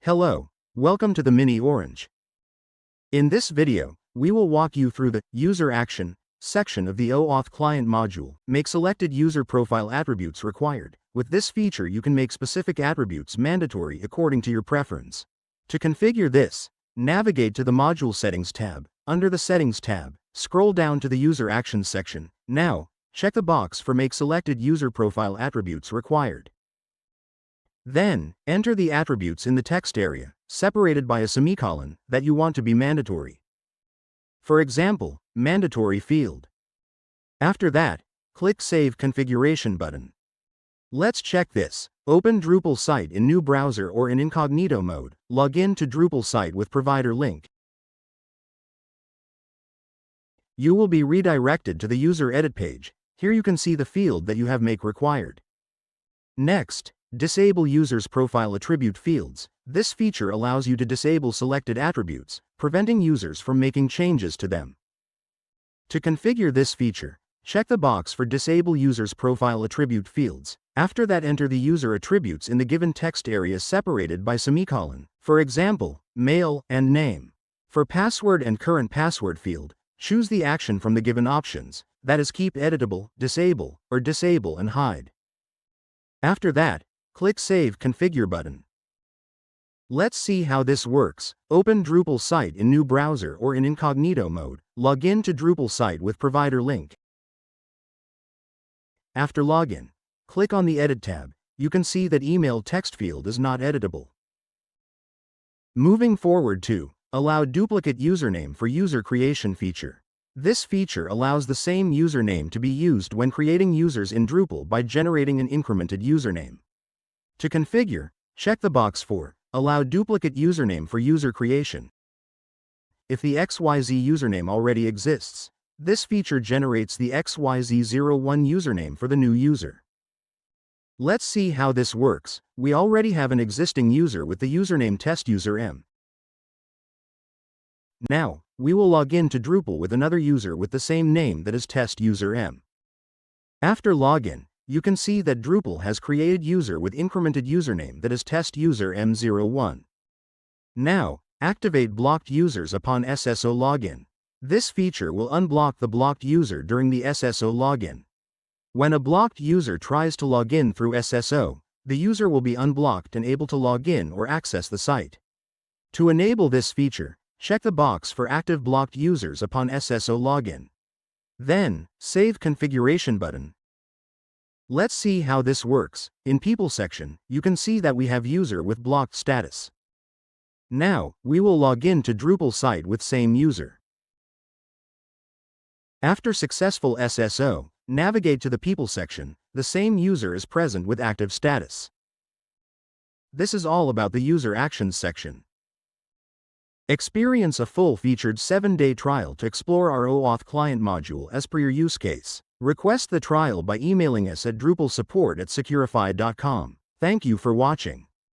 Hello, welcome to the Mini Orange. In this video, we will walk you through the User Action section of the OAuth client module. Make selected user profile attributes required. With this feature, you can make specific attributes mandatory according to your preference. To configure this, navigate to the Module Settings tab. Under the Settings tab, scroll down to the User Actions section. Now, check the box for Make selected user profile attributes required. Then, enter the attributes in the text area, separated by a semicolon, that you want to be mandatory. For example, mandatory field. After that, click Save Configuration button. Let's check this. Open Drupal site in new browser or in incognito mode. Log in to Drupal site with provider link. You will be redirected to the user edit page. Here you can see the field that you have make required. Next, disable users' profile attribute fields. This feature allows you to disable selected attributes, preventing users from making changes to them. To configure this feature, check the box for Disable Users' Profile Attribute fields. After that, enter the user attributes in the given text area separated by semicolon. For example, male and name. For password and current password field, choose the action from the given options, that is, keep editable, disable, or disable and hide. After that, click Save Configure button. Let's see how this works. Open Drupal site in new browser or in incognito mode. Log in to Drupal site with provider link. After login, click on the Edit tab. You can see that email text field is not editable. Moving forward to Allow Duplicate Username for User Creation feature. This feature allows the same username to be used when creating users in Drupal by generating an incremented username. To configure, check the box for Allow Duplicate Username for User Creation. If the XYZ username already exists, this feature generates the XYZ01 username for the new user. Let's see how this works. We already have an existing user with the username TestUserM. Now, we will log in to Drupal with another user with the same name, that is TestUserM. After login, you can see that Drupal has created user with incremented username, that is TestUserM01. Now, activate blocked users upon SSO login. This feature will unblock the blocked user during the SSO login. When a blocked user tries to log in through SSO, the user will be unblocked and able to log in or access the site. To enable this feature, check the box for Active Blocked Users upon SSO login. Then, Save Configuration button. Let's see how this works. In People section, you can see that we have user with blocked status. Now, we will log in to Drupal site with same user. After successful SSO, navigate to the People section. The same user is present with active status. This is all about the User Actions section. Experience a full-featured 7-day trial to explore our OAuth client module as per your use case. Request the trial by emailing us at drupalsupport@securify.com. Thank you for watching.